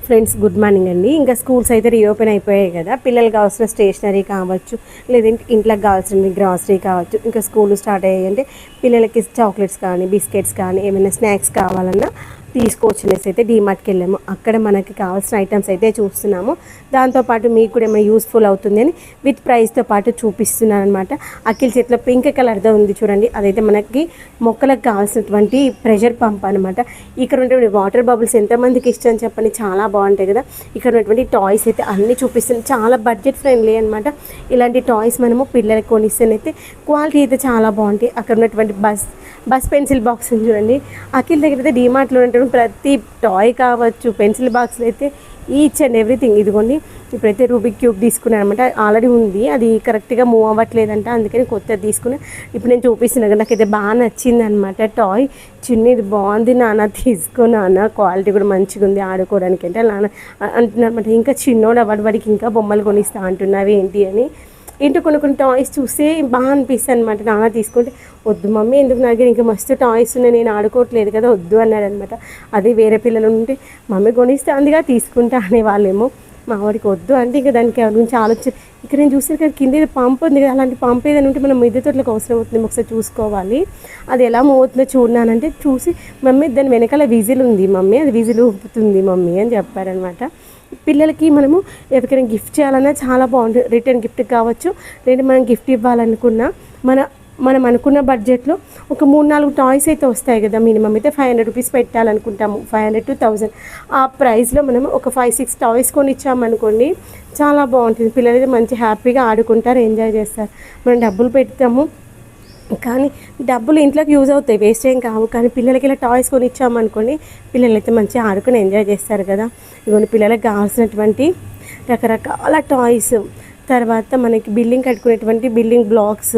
Friends good morning అండి. ఇంకా schools అయితే రీఓపెన్ అయిపోయాయి కదా. పిల్లలకు కావాల్సిన స్టేషనరీ కావచ్చు, లేదంటే ఇంట్లోకి కావాల్సిన గ్రాసరీ కావచ్చు. ఇంకా స్కూల్ స్టార్ట్ అయ్యాయి అంటే పిల్లలకి చాక్లెట్స్ కానీ బిస్కెట్స్ కానీ ఏమైనా స్నాక్స్ కావాలన్నా తీసుకోవచ్చునేసి అయితే డీమార్ట్కి వెళ్ళాము. అక్కడ మనకి కావాల్సిన ఐటమ్స్ అయితే చూస్తున్నాము. దాంతోపాటు మీకు కూడా ఏమైనా యూస్ఫుల్ అవుతుంది అని విత్ ప్రైస్తో పాటు చూపిస్తున్నాను అనమాట. అఖిల్ చేతిలో పింక్ కలర్తో ఉంది చూడండి, అదైతే మనకి మొక్కలకు కావాల్సినటువంటి ప్రెషర్ పంప్ అనమాట. ఇక్కడ ఉన్నటువంటి వాటర్ బబుల్స్ ఎంతమందికి ఇష్టం చెప్పండి, చాలా బాగుంటాయి కదా. ఇక్కడ ఉన్నటువంటి టాయ్స్ అయితే అన్నీ చూపిస్తుంది, చాలా బడ్జెట్ ఫ్రెండ్లీ అనమాట. ఇలాంటి టాయ్స్ మనము పిల్లలకు కొనిస్తేనైతే క్వాలిటీ అయితే చాలా బాగుంటాయి. అక్కడ ఉన్నటువంటి బస్ పెన్సిల్ బాక్స్ చూడండి. అఖిల్ దగ్గర అయితే డీమార్ట్లో ఉన్నటువంటి ప్రతి టాయ్ కావచ్చు, పెన్సిల్ బాక్స్లు అయితే ఈచ్ అండ్ ఎవ్రీథింగ్. ఇదిగోండి ఇప్పుడైతే రూబిక్ క్యూబ్ తీసుకున్నాను అనమాట. ఆల్రెడీ ఉంది, అది కరెక్ట్గా మూవ్ అవ్వట్లేదంట, అందుకని కొత్తది తీసుకుని ఇప్పుడు నేను చూపిస్తున్నాను. నాకైతే బాగా నచ్చింది అనమాట టాయ్. చిన్నది బాగుంది నాన్న, తీసుకో నాన్న, క్వాలిటీ కూడా మంచిగా ఉంది ఆడుకోవడానికి అంటే నాన్న అంటున్నారు అనమాట. ఇంకా చిన్నోడు వాడికి ఇంకా బొమ్మలు కొనిస్తా అంటున్నావి ఏంటి అని. ఏంటో కొన్ని టాయ్స్ చూస్తే బాగా అనిపిస్తుంది అనమాట. నాన్న తీసుకుంటే వద్దు మమ్మీ, ఎందుకు నా దగ్గర ఇంకా మస్తు టాయ్స్ ఉన్నాయి, నేను ఆడుకోవట్లేదు కదా, వద్దు అన్నాడు అనమాట. అది వేరే పిల్లలు ఉంటే మమ్మీ కొనిస్తే అందుగా తీసుకుంటా అనేవాళ్ళేమో. మా వాడికి వద్దు అంటే ఇంకా దానికి ఎవరి గురించి ఆలోచన. ఇక్కడ నేను చూసిన కదా కింద పంప్ ఉంది కదా, అలాంటి పంప్ ఏదైనా ఉంటే మనం మిద్దె తోటలకు అవసరం అవుతుంది, ఒకసారి చూసుకోవాలి. అది ఎలా మూవ్ అవుతుందో చూడనానంటే చూసి మమ్మీ దాని వెనకాల విజిల్ ఉంది మమ్మీ, అది విజిల్ ఊపుతుంది మమ్మీ అని చెప్పారనమాట. పిల్లలకి మనము ఎవరికైనా గిఫ్ట్ చేయాలన్నా చాలా బాగుంటుంది. రిటర్న్ గిఫ్ట్ కావచ్చు, లేదా మనం గిఫ్ట్ ఇవ్వాలనుకున్నా మనం అనుకున్న బడ్జెట్లో ఒక 3-4 టాయ్స్ అయితే వస్తాయి కదా. మినిమం అయితే 500 రూపీస్ పెట్టాలనుకుంటాము, 500 to 1000. ఆ ప్రైస్లో మనం ఒక 5-6 టాయ్స్ కొని ఇచ్చామనుకోండి, చాలా బాగుంటుంది. పిల్లలు అయితే మంచి హ్యాపీగా ఆడుకుంటారు, ఎంజాయ్ చేస్తారు. మనం డబ్బులు పెడతాము కానీ డబ్బులు ఇంట్లోకి యూజ్ అవుతాయి, వేస్ట్ ఏం కావు. కానీ పిల్లలకి ఇలా టాయ్స్ కొని ఇచ్చామనుకోండి, పిల్లలు అయితే మంచిగా ఆడుకొని ఎంజాయ్ చేస్తారు కదా. ఇవన్నీ పిల్లలకు కావాల్సినటువంటి రకరకాల టాయ్స్, తర్వాత మనకి బిల్డింగ్ కట్టుకునేటువంటి బిల్డింగ్ బ్లాక్స్,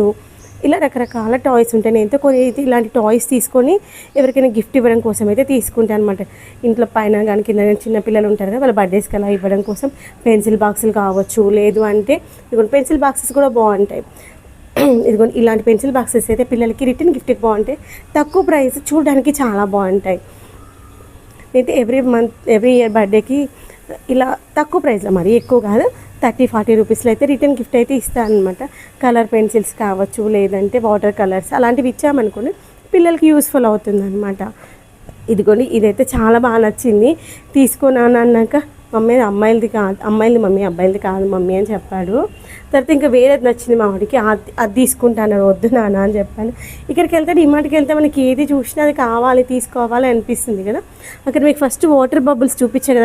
ఇలా రకరకాల టాయ్స్ ఉంటాయి. నేనైతే కొన్ని అయితే ఇలాంటి టాయ్స్ తీసుకొని ఎవరికైనా గిఫ్ట్ ఇవ్వడం కోసం అయితే తీసుకుంటాను అనమాట. ఇంట్లో పైన కానీ కింద చిన్న పిల్లలు ఉంటారు కదా, వాళ్ళ బర్త్డేస్కి అలా ఇవ్వడం కోసం పెన్సిల్ బాక్సులు కావచ్చు, లేదు అంటే ఇదిగోండి పెన్సిల్ బాక్సెస్ కూడా బాగుంటాయి. ఇదిగోండి ఇలాంటి పెన్సిల్ బాక్సెస్ అయితే పిల్లలకి రిటర్న్ గిఫ్ట్కి బాగుంటాయి, తక్కువ ప్రైస్, చూడడానికి చాలా బాగుంటాయి. అయితే ఎవ్రీ ఇయర్ బర్త్డేకి ఇలా తక్కువ ప్రైస్లో, మరీ ఎక్కువ కాదు, 30-40 రూపీస్లో అయితే రిటర్న్ గిఫ్ట్ అయితే ఇస్తాను అనమాట. కలర్ పెన్సిల్స్ కావచ్చు, లేదంటే వాటర్ కలర్స్ అలాంటివి ఇచ్చామనుకోండి పిల్లలకి యూస్ఫుల్ అవుతుంది అనమాట. ఇదిగోండి ఇదైతే చాలా బాగా నచ్చింది. తీసుకున్నాను అన్నాక మమ్మీ అమ్మాయిలది కాదు, అమ్మాయిలది మమ్మీ, అబ్బాయిలది కాదు మమ్మీ అని చెప్పాడు. తర్వాత ఇంకా వేరేది నచ్చింది మా వాడికి, అది తీసుకుంటాను, వద్దు నాన్న అని చెప్పాను. ఇక్కడికి వెళ్తే డిమార్ట్కి వెళ్తే మనకి ఏది చూసినా అది కావాలి తీసుకోవాలి అనిపిస్తుంది కదా. అక్కడ మీకు ఫస్ట్ వాటర్ బబుల్స్ చూపించే కదా.